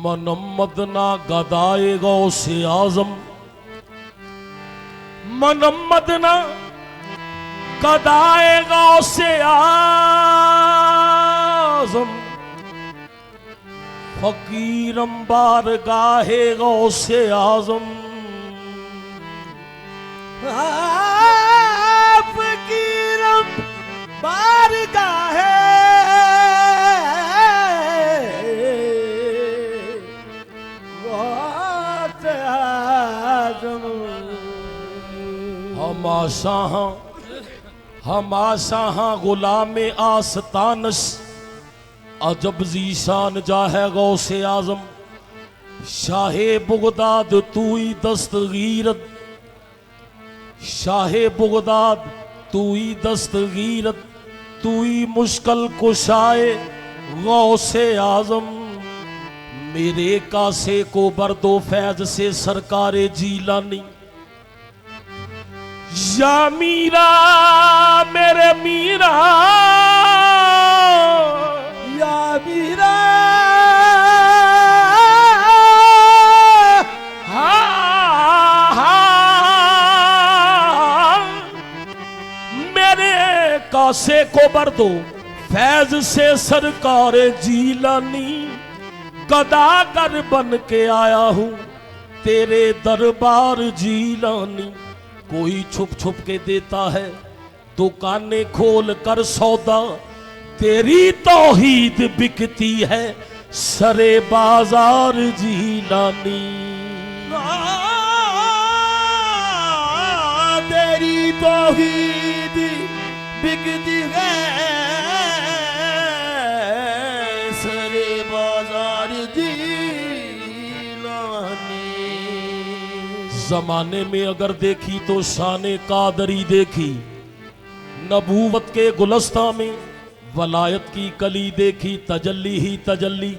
मनम्मद ना गदाएगा उसे आजम, मनम्मद ना गदाएगा उसे आजम, फकीरम बार गाहेगा उसे आजम, फकीरम बार गाहे हम आशाह गुलामे आस्तानस, अजब जीशान जाहे गौसे आजम, शाहे बुगदाद तू ही दस्तगीरत, शाहे बुगदाद तू ही दस्तगीरत, तू ही मुश्किल कुशाए गौसे आजम, मेरे कासे को बर्दो फैज से सरकारे जीलानी, या मीरा मेरे मीरा, या मीरा मेरे कासे को भर दो फैज से सरकार जीलानी, गदागर बन के आया हूं तेरे दरबार जीलानी, कोई छुप छुप के देता है दुकानें खोल कर सौदा, तेरी तौहीद बिकती है सरे बाजार जीलानी, तेरी तौहीद बिकती है सरे बाजार जीलानी। जमाने में अगर देखी तो शाने कादरी देखी, नबूवत के गुलस्ता में वलायत की कली देखी, तजल्ली ही तजल्ली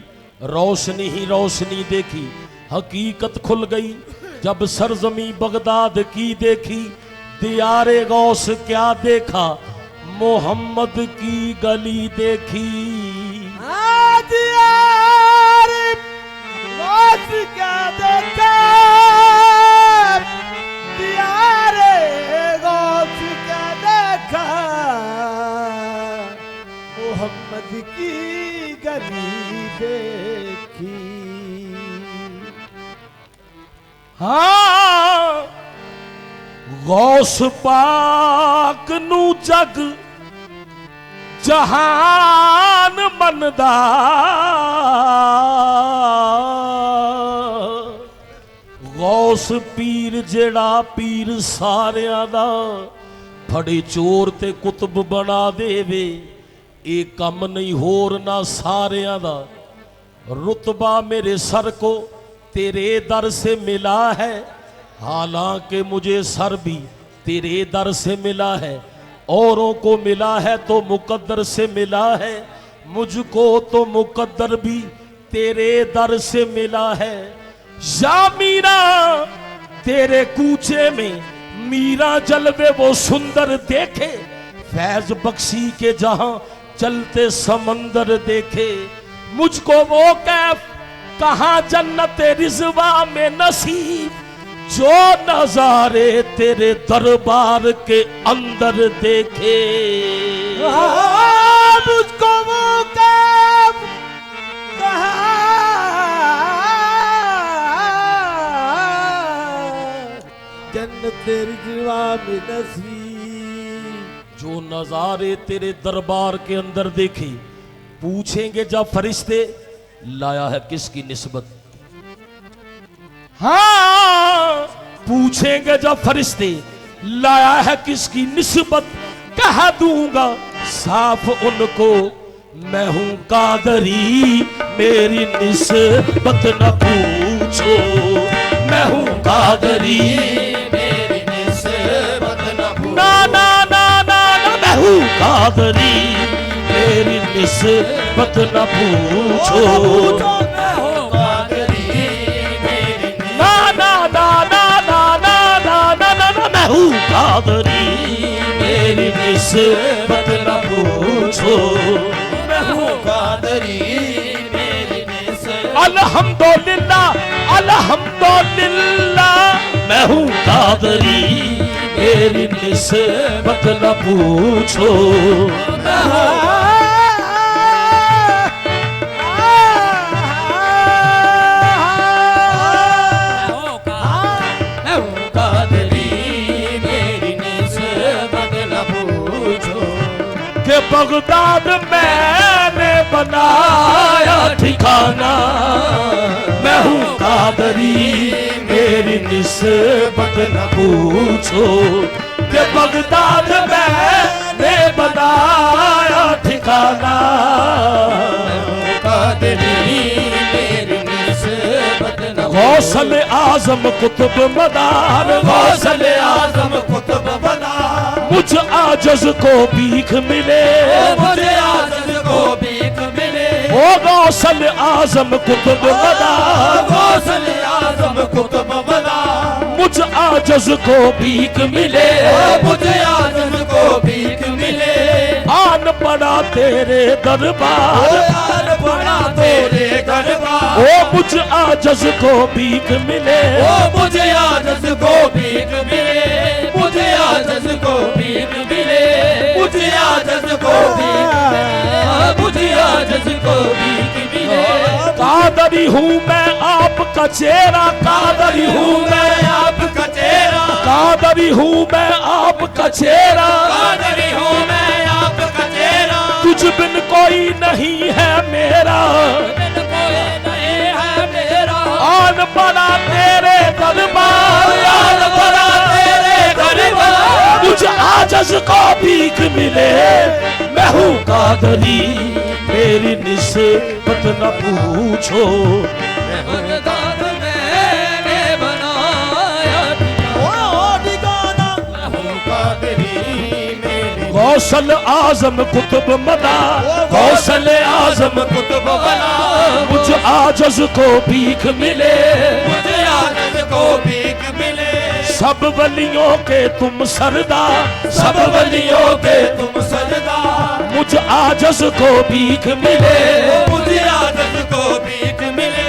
रोशनी ही रोशनी देखी, हकीकत खुल गई जब सरजमी बगदाद की देखी, दियारे गौस क्या देखा मोहम्मद की गली देखी, दियारे गौस क्या देखा, दियारे गौस क्या देखा, मोहम्मद की गली देखी। हाँ गौस पाक नू जग जहान मनदा, गौस पीर जेड़ा पीर सारियां दा, फड़े चोर ते कुतुब बना देवे, ये कम नहीं होर ना सारियां दा, रुतबा मेरे सर को तेरे दर से मिला है, हालांकि मुझे सर भी तेरे दर से मिला है, औरों को मिला है तो मुकद्दर से मिला है, मुझको तो मुकद्दर भी तेरे दर से मिला है, या मीरा तेरे कूचे में मीरा जलवे वो सुंदर देखे, फैज बख्शी के जहां चलते समंदर देखे, मुझको वो कैफ कहां जन्नत रिजवा में नसीब, जो नजारे तेरे दरबार के अंदर देखे, मुझको वो कैफ जन्नत रिजवा में नसीब, जो नजारे तेरे दरबार के अंदर देखे, पूछेंगे जब फरिश्ते लाया है किसकी निस्बत, हाँ पूछेंगे जब फरिश्ते लाया है किसकी निस्बत, कह दूंगा साफ उनको मैं हूं कादरी, मेरी निस्बत न पूछो, मैं हूं कादरी, मेरी निस्बत न पूछो, ना ना ना ना ना मैं हूं कादरी, मेरी निस्बत न पूछो, कादरी मेरी निस्बत न पूछो। मैं हूँ कादरी मेरी निस्बत। अल्हम्दुलिल्लाह अल्हम्दुलिल्लाह मैं हूँ कादरी मेरी निस्बत न पूछो। के बगदाद मैंने बनाया ठिकाना। मैं हूँ कादरी मेरी निस्बत न पूछो। के बगदाद मैंने बनाया ठिकाना। कादरी मेरी निस्बत न। गौसल आजम कुतुब मदार गौसल आजम कुतुब मदार। मुझ आजज को भीख मिले। मुझे आजज को भीख मिले। ओ गौसल आजम कुतुब मदार। गौसल आजम कुतुब मदार। मुझ आजज को भीख मिले। मुझे आजज को भीख मिले। आन पड़ा तेरे दरबार। आन पड़ा तेरे दरबार। ओ मुझ आजज को भीख मिले। ओ मुझे आजज को भीख मिले। मुझे आजज को भीख मिले। मुझे आजज को भीख मिले। मुझे आजज को भीख मिले। कादरी हूँ मैं आपका चेहरा। कादरी हूँ मैं आपका चेहरा। कादरी हूँ मैं आपका चेहरा। कादरी हूँ मैं आपका चेहरा। तुझ बिन कोई नहीं है मेरा। बिन कोई नहीं है मेरा। आन पड़ा तेरे दरबार। आन पड़ा तेरे दरबार। मुझ आजज को भीख मिले। मैं हूँ कादरी मेरी निस्बत न पूछो। बगदाद मैंने बनाया ठिकाना। मैं हूँ कादरी मेरी। गौसल आजम कुतुब मदार। गौसल आजम कुतुब मदार। मुझ आजज को भीख मिले। मुझे आजज को भीख मिले। सब वलियों के तुम सरदार। सब वलियों के तुम सरदार। मुझ आजज को भीख मिले। मुझे आजज को भीख मिले।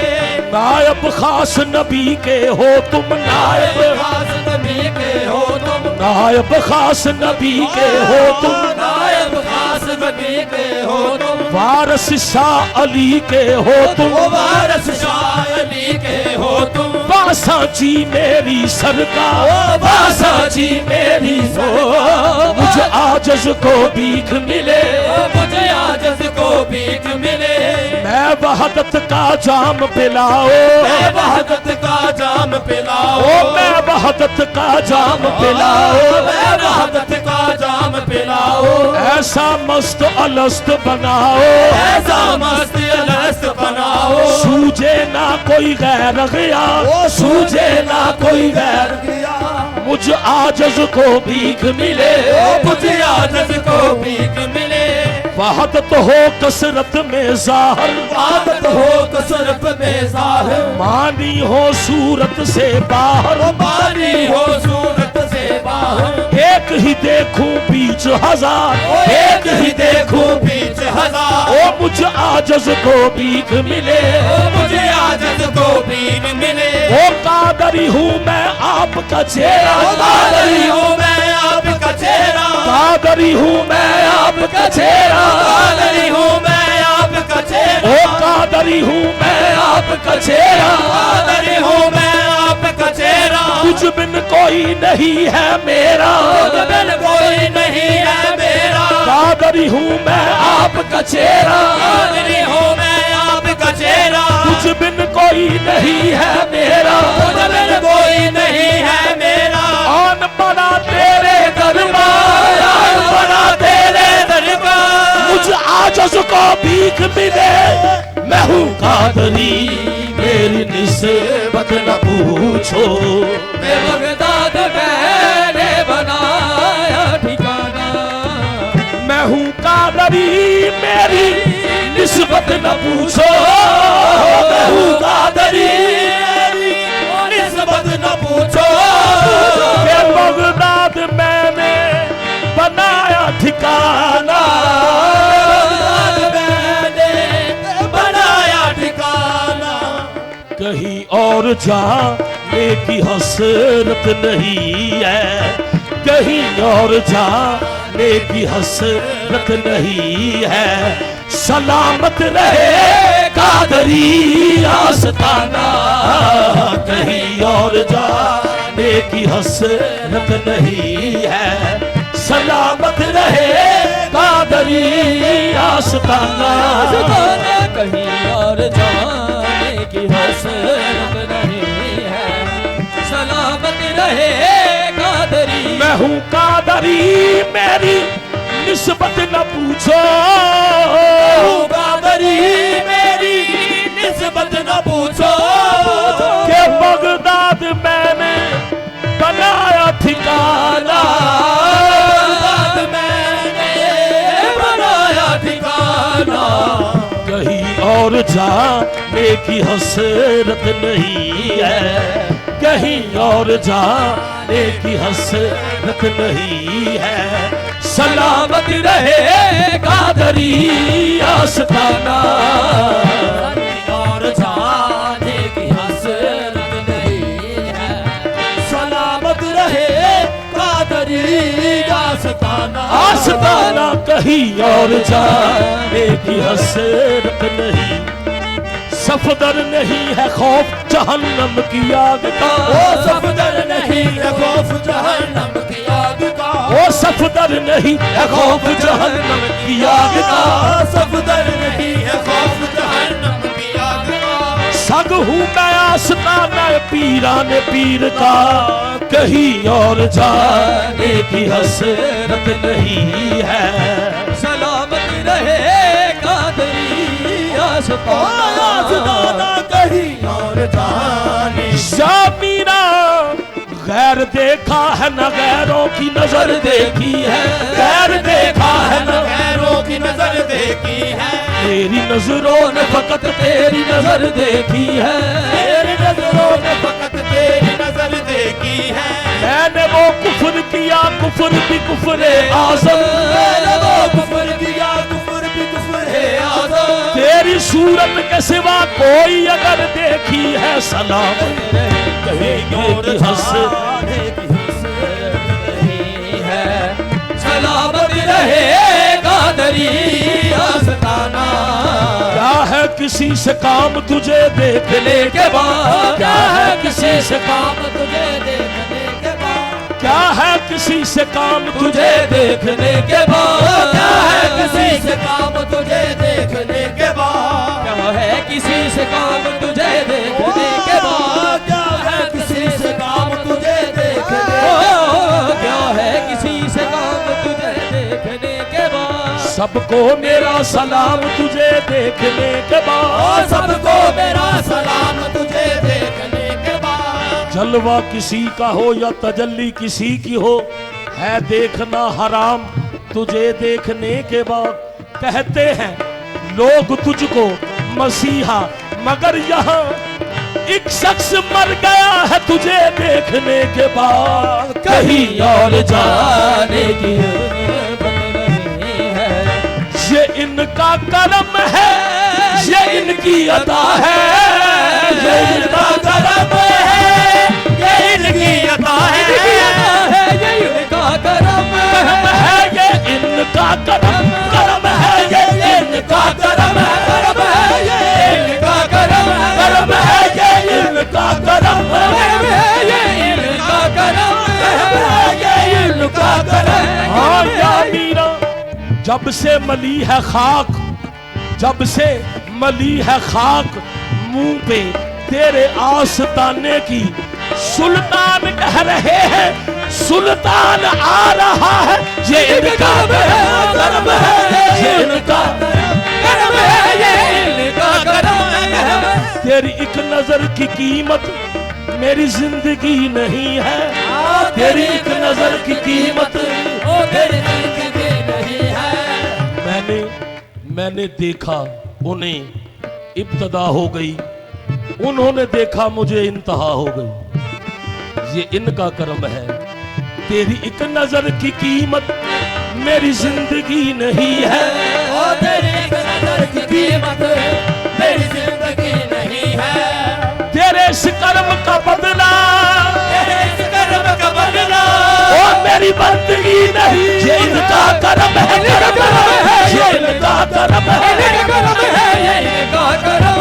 नायब खास नबी के हो तुम। नायब खास नबी के हो तुम। नायब खास नबी के हो तुम। नायब खास नबी के हो तुम। वारस शाह अली के हो तुम। वारस शाह अली के हो तुम। बासाची मेरी सरकार। बासाची मेरी सरकार। मुझ आजज को भीख मिले। मुझे आजज को भीख मिले। मैं वहदत का जाम पिलाओ। मैं वहदत का जाम पिलाओ। ओ मैं वहदत का जाम पिलाओ। मैं वहदत का जाम पिलाओ। ऐसा मस्त अलस्त बनाओ। ऐसा मस्त अलस्त बनाओ। सूझे ना कोई गैर गया। सूझे ना कोई गैर गया। मुझ आजज को भीख मिले। मुझे आजज को भीख मिले। वहदत हो कसरत में जाहिर। वहदत हो कसरत में जाहिर। मानी हो सूरत से बाहर। मानी हो सूरत से बाहर। एक ही देखूं बीच हजार। एक ही देखूं बीच हजार। ओ मुझ आजज को भीख मिले। मुझे आजज को भीख मिले। ओ कादरी हूँ मैं आपका चेहरा। कादरी हूँ मैं आपका चेहरा। कादरी हूँ मैं आपका चेहरा। कादरी हूँ मैं आपका चेहरा। ओ कादरी हूँ मैं आपका चेहरा। कादरी हूँ मैं आपका चेहरा। तुझ बिन कोई नहीं है मेरा। तुझ बिन कोई नहीं है मेरा। कादरी हूँ मैं आपका चेहरा। कादरी हूँ मैं आपका चेहरा। तुझ बिन कोई नहीं है मेरा। तुझ बिन कोई नहीं है मेरा। आन पड़ा तेरे दरबार। आन पड़ा तेरे दरबार। मुझ आजज को भीख मिले। मैं हूँ कादरी मेरी निस्बत न पूछो। मैं बगदाद मैंने बनाया ठिकाना। मैं हूँ कादरी मेरी निस्बत न पूछो। मैं हूँ कादरी मेरी निस्बत न पूछो। के बगदाद में और जाने की हसरत नहीं है, कहीं और जाने की हसरत नहीं है। सलामत रहे कादरी आस्ताना, कहीं और जाने की हसरत नहीं है। सलामत रहे कादरी आस्ताना, कहीं और जाने की हसरत नहीं है। सलामत रहे कादरी। मैं हूँ कादरी मेरी निस्बत न पूछो, कादरी मेरी निस्बत न पूछो, के बगदाद मैंने बनाया ठिकाना, बगदाद मैंने बनाया ठिकाना। कहीं और जाने की हसरत नहीं है, कहीं और जाने की हसरत नहीं है। सलामत रहे कादरी आस्ताना, और जाने की हसरत नहीं है। सलामत रहे कादरी आस्ताना, आस्ताना कहीं और जाने की हसरत नहीं। सफदर नहीं है खौफ जहन्नम की आग का, ओ सफदर नहीं है खौफ जहन्नम की आग का, ओ सफदर नहीं है खौफ जहन्नम की आग का, सफदर नहीं है खौफ जहन्नम की आग का। सग हूँ मैं आस्ताना पीराने पीर का, कहीं और जाने की हसरत नहीं है। सलामत रहे कादरी आस्ताना, कहीं और जाने। मीरा गैर देखा है न गैरों की नजर देखी है, गैर देखा है न गैरों की नजर देखी है, तेरी नजरों ने फकत तेरी नजर देखी है, तेरी नजरों ने फकत तेरी नजर देखी है। मैंने वो कुफर किया कुफर भी कुफरे आज़म, मैंने वो कुफर किया कुफर भी कुफरे आज़म। तेरी सूरत के सिवा कोई अगर देखी है सलाम कहीं और जाने की हसरत नहीं है। सलामत रहे कादरी आस्ताना, क्या है किसी से काम तुझे देखने के बाद, क्या है किसी से काम तुझे देखने के बाद, क्या है किसी से काम तुझे देखने के बाद, क्या है किसी से काम तुझे देखने के बाद, क्या है किसी से काम तुझे देखने के बाद, क्या है किसी से काम तुझे देखने के बाद, क्या है किसी से काम तुझे देखने के बाद। सबको मेरा सलाम तुझे देखने के बाद, सबको मेरा सलाम तुझे देखने के बाद। जलवा किसी का हो या तजल्ली किसी की हो, है देखना हराम तुझे देखने के बाद। कहते हैं लोग तुझको मसीहा, मगर यहाँ एक शख्स मर गया है तुझे देखने के बाद। कहीं और जाने की नहीं है, ये इनका करम है, ये इनकी अदा है, ये इनका करम है, ये इनकी अदा है, ये इनका करम है, ये इनका करम करम है, ये इनका करम है, ये इनका करम है, ये इनका करम है, ये इनका करम है, ये इनका करम। हाँ या मीरा, जब से मली है खाक, जब से मली है खाक मुंह पे तेरे आस्ताने की, सुल्तान कह रहे हैं सुल्तान आ रहा है, ये इनका करम है, ये इनका करम है, ये इनका करम है। तेरी एक नजर की कीमत मेरी जिंदगी नहीं है, तेरी एक नजर की कीमत तेरी जिंदगी नहीं है। मैंने देखा उन्हें इब्तदा हो गई, उन्होंने देखा मुझे इंतहा हो गई, ये इनका करम है। तेरी एक नजर की कीमत मेरी जिंदगी नहीं है, तेरी एक नजर की कीमत मेरी जिंदगी नहीं है। तेरे इस कर्म का बदला, तेरे इस कर्म का बदला, और मेरी बंदगी नहीं, ये इनका कर्म है, कर्म है, ये इनका कर्म है, कर्म है, ये इनका कर्म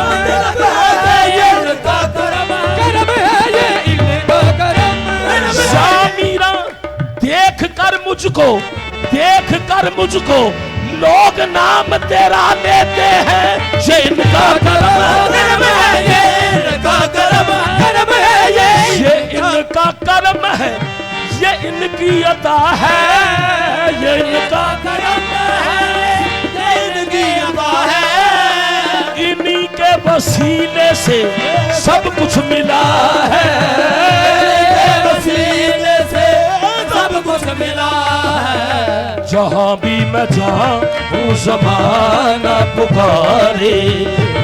है, ये इनका कर्म है, ये इनका कर्म है। सामीरा देख कर मुझको लोग नाम तेरा लेते हैं, ये इनका कर्म है, ये इनका कर्म है, ये इनका कर्म है, ये इनकी अता है, ये इनका कर्म है, ये इनकी अता है। इन्हीं के वसीले से सब कुछ मिला है, वसीले से सब कुछ मिला है। जहाँ भी मैं जाऊँ ज़माना पुकारे,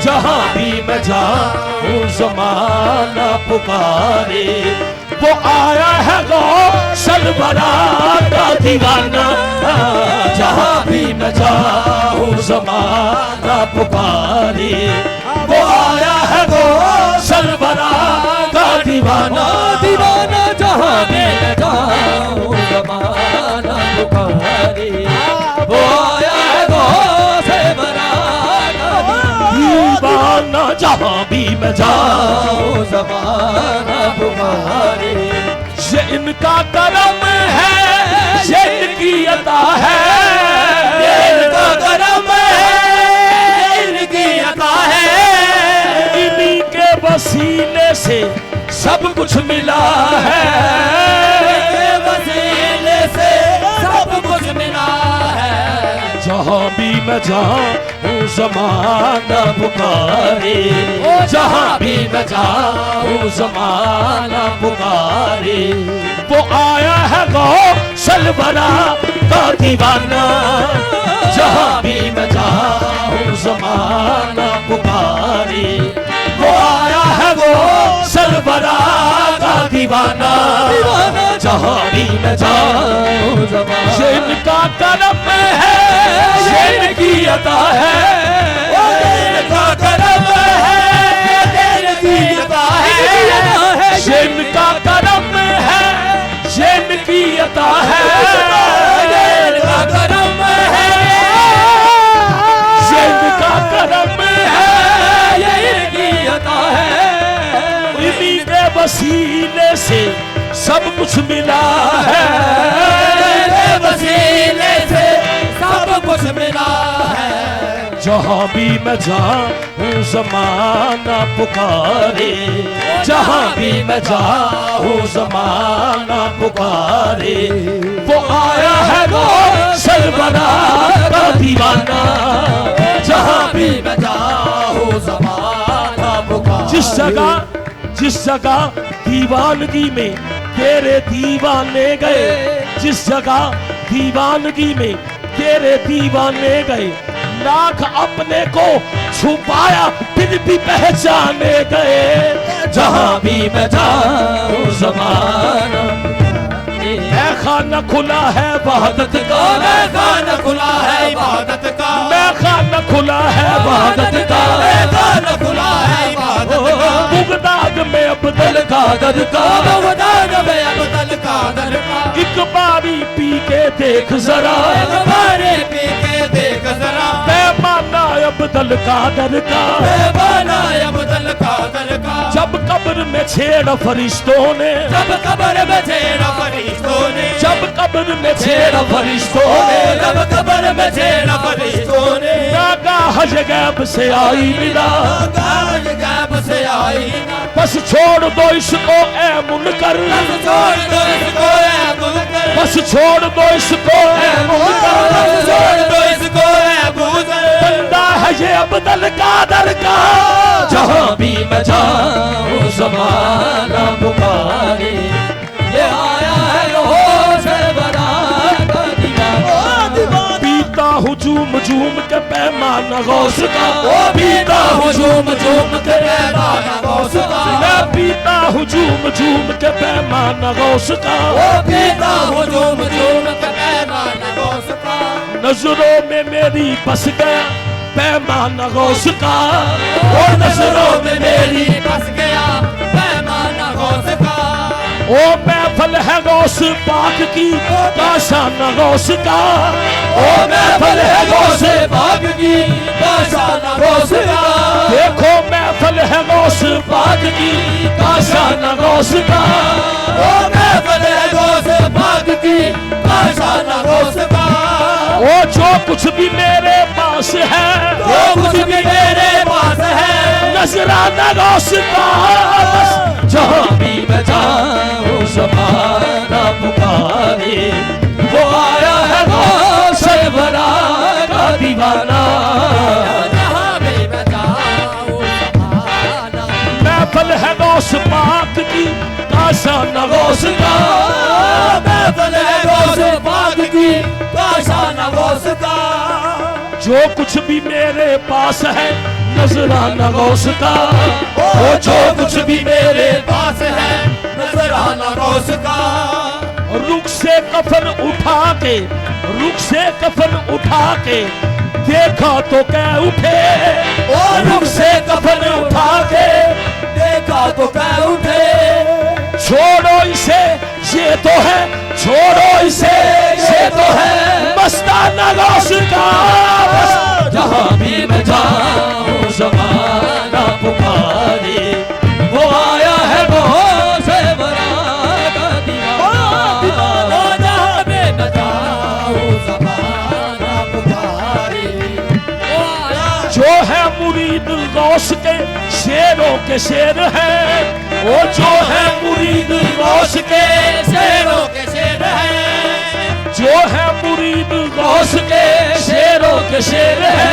जहाँ भी मैं जाऊँ ज़माना पुकारे, वो आया है गौसल बरा का दीवाना, जहाँ भी मैं जाऊँ ज़माना पुकारे, वो आया है गौसल बरा का दीवाना, दीवाना जहाँ भी मैं जाऊँ ज़माना पुकारे, वो आया है गौसे बरा का दीवाना, जहाँ भी मैं जाऊँ ज़माना पुकारे। ये इनका कर्म है, ये इनकी अता है, ये इनका कर्म है, ये इनकी अता है। इन्हीं के वसीले से सब कुछ मिला है, इनके वसीले से सब कुछ मिला है। जहाँ भी मैं जाऊँ ज़माना पुकारे, जहाँ भी मैं जाऊँ ज़माना पुकारे, वो आया है गौसल बरा का दीवाना, जहाँ भी मैं जाऊँ ज़माना पुकारे, वो आया है गौसल बरा का दीवाना, जहाँ भी मैं जाऊँ ज़माना, ये इनका कर्म है, ये इनकी अता है, इनका कर्म है, ये इनकी अता है। ये इनका कर्म है, ये इनकी अता है, ये इनका कर्म है, ये इनका कर्म है, ये इनकी अता है। इन्हीं के वसीले से सब कुछ मिला है, इनके वसीले से सब कुछ मिला है। जहाँ भी मैं जाऊँ ज़माना पुकारे, जहाँ भी मैं जाऊँ ज़माना पुकारे, वो आया है गौसल बरा का दीवाना, जहाँ भी मैं जाऊँ ज़माना पुकारे। जिस जगह दीवानगी में तेरे दीवाने गए, जिस जगह दीवानगी में तेरे दीवाने गए, लाख अपने को छुपाया फिर भी पहचाने गए, जहाँ भी मैं जाऊँ ज़माना, मैं खाना खुला है वहादत का, मैं खाना खुला है इबादत का, मैं खाना खुला है वहादत का, मैं खाना खुला है इबादत का। बुगदाद में अब्दुल कादर का, बगदाद में अब्दुल कादर का। एक बारी पी के देख जरा, एक बारी पी के देख जरा, पैमाना अब्दुल कादर का, पैमाना अब्दुल कादर का। जब कब्र में छेड़ा फरिश्तों ने, जब कब्र में छेड़ा फरिश्तों ने, जब कब्र में छेड़ा फरिश्तों ने, जब कब्र में छेड़ा फरिश्तों ने, नागाह गैब से आई निदा, गाज गैब से आई ना। बस छोड़ दो इसको ए मुनकर, बस छोड़ दो इसको ए मुनकर, बस छोड़ दो इसको ए मुनकर, बस छोड़ दो इसको ए मुनकर। बंदा है ये अब्दुल कादर का, जहाँ भी मैं जाऊँ ज़माना पुकारे, ये आया है गौसे बरा का दीवाना। पीता हूँ झूम झूम के पैमाना गौस का, ओ पीता हूँ झूम झूम के पैमाना गौस का, मैं पीता हूँ झूम झूम के पैमाना गौस का, ओ पीता हूँ झूम झूम के पैमाना गौस का। नजरों में मेरी बस गया पैमाना गौस का, ओ नजरों में मेरी बस गया गौस का। ओ महफल है गौस पाक की काशाना गौस का। ओ महफल है गौस पाक की काशाना गौस का। देखो महफल है गौस पाक की काशाना गौस का। ओ महफल है गौस पाक की काशाना गौस का। ओ जो कुछ भी मेरे पास है, जो कुछ भी मेरे पास है, नजराना गौस का। बस जहाँ भी मैं जाऊँ ज़माना पुकारे, वो आया है गौस बरा का दीवाना। जहाँ भी मैं जाऊँ ज़माना, महफल है गौस पाक की काशाना गौस का। महफल है गौस पाक की काशाना गौस का। जो कुछ भी मेरे पास है नजराना गौस का। ओ जो कुछ भी मेरे पास है नजराना गौस का। रुख से कफन उठा के, रुख से कफन उठा के देखा तो कह उठे। ओ रुख से कफन उठा के देखा तो कह उठे। छोड़ो इसे ये तो है, छोड़ो इसे ये तो है मस्ताना गौस का। जहाँ भी मैं जाऊँ ज़माना पुकारे, वो आया है गौस बरा का दीवाना। जहाँ भी मैं जाऊँ ज़माना पुकारे, वो आया। जो है मुरीद गौस के शेरों के शेर है। वो जो है मुरीद गौस के शेरों के शेर है। जो है मुरीद गौस के शेरों के शेर है।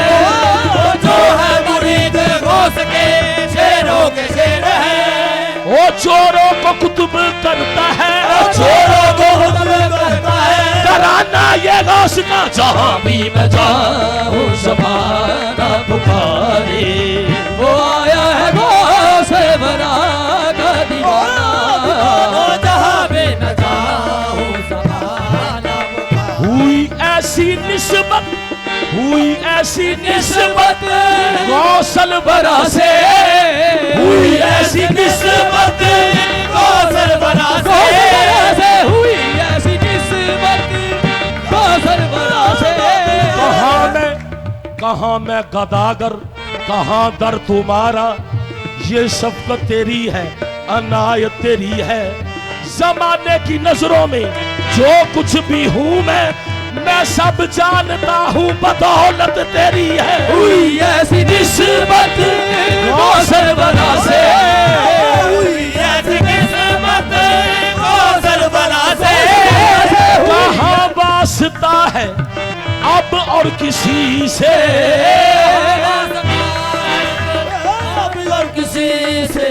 जो है मुरीद गौस के शेरों के शेर है। वो चोरों को कुतुब करता है, चोरों को हुक्म करता है कराना ये गौस का। जहाँ भी मैं जाऊँ ज़माना पुकारे, वो आया है गौस बरा का दीवाना। जहाँ भी मैं जाऊँ ज़माना पुकारे। हुई ऐसी निस्बत, हुई ऐसी निस्बत गौसल बरा से। हुई ऐसी निस्बत गौसल बरा से। हुई ऐसी निस्बत गौसल बरा से। कहाँ मैं गदागर, कहाँ दर तुम्हारा। ये शफ़क़त तेरी है, अनायत तेरी है। जमाने की नजरों में जो कुछ भी हूँ मैं सब जानता हूँ बदौलत तेरी है। हुई ऐसी निस्बत गौसल बरा से। हुई ऐसी निस्बत गौसल बरा से। कहाँ वास्ता है अब और किसी से। अब और किसी से।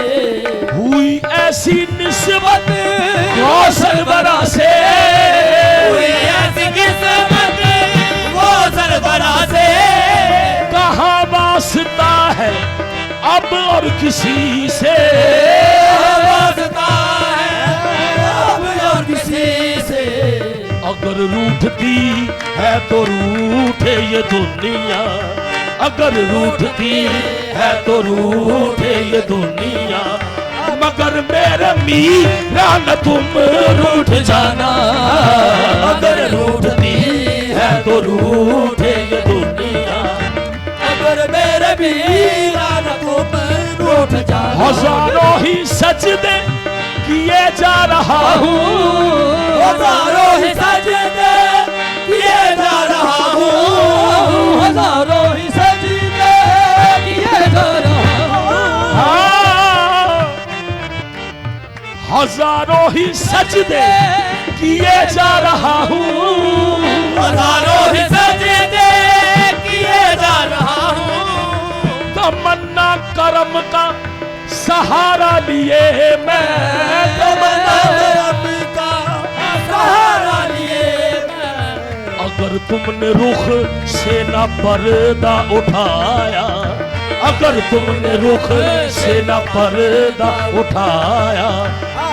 हुई ऐसी निस्बत गौसल बरा से। हुई ऐसी निस्बत गौसल बरा से। कहाँ वास्ता है अब और किसी से। वास्ता है अब और किसी से। अगर रूठती है तो रूठे ये दुनिया। अगर रूठती है तो रूठे ये दुनिया। मगर मेरे मीरा न तुम रूठ जाना। अगर रूठती है तो रूठे ये दुनिया। अगर मेरे मीरा न तुम रूठ जाना। हजारों ही सजदे किए जा रहा हूँ। हजारों ही सजदे किए जा रहा हूँ। हजारों ही सजदे किए जा रहा हूँ। हाँ, हजारों ही सजदे किए जा रहा हूँ। हजारों ही सजदे किए जा रहा हूँ। तमन्ना करम का सहारा लिए मैं। तमन्ना करम का सहारा लिए मैं। अगर तुमने रुख से न पर्दा उठाया। अगर तुमने रुख से न पर्दा उठाया।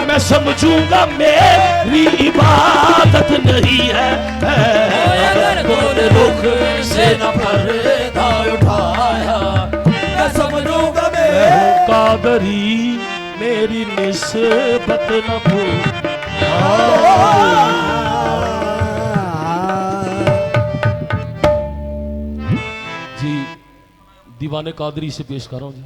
मैं समझूंगा मेरी इबादत नहीं है। अगर तुमने रुख से न पर्दा उठाया। मैं समझूंगा मैं हूँ कादरी, मेरे तेरी निस्बत न भूल। जी दीवाने कादरी से पेश कर रहा हूं जी।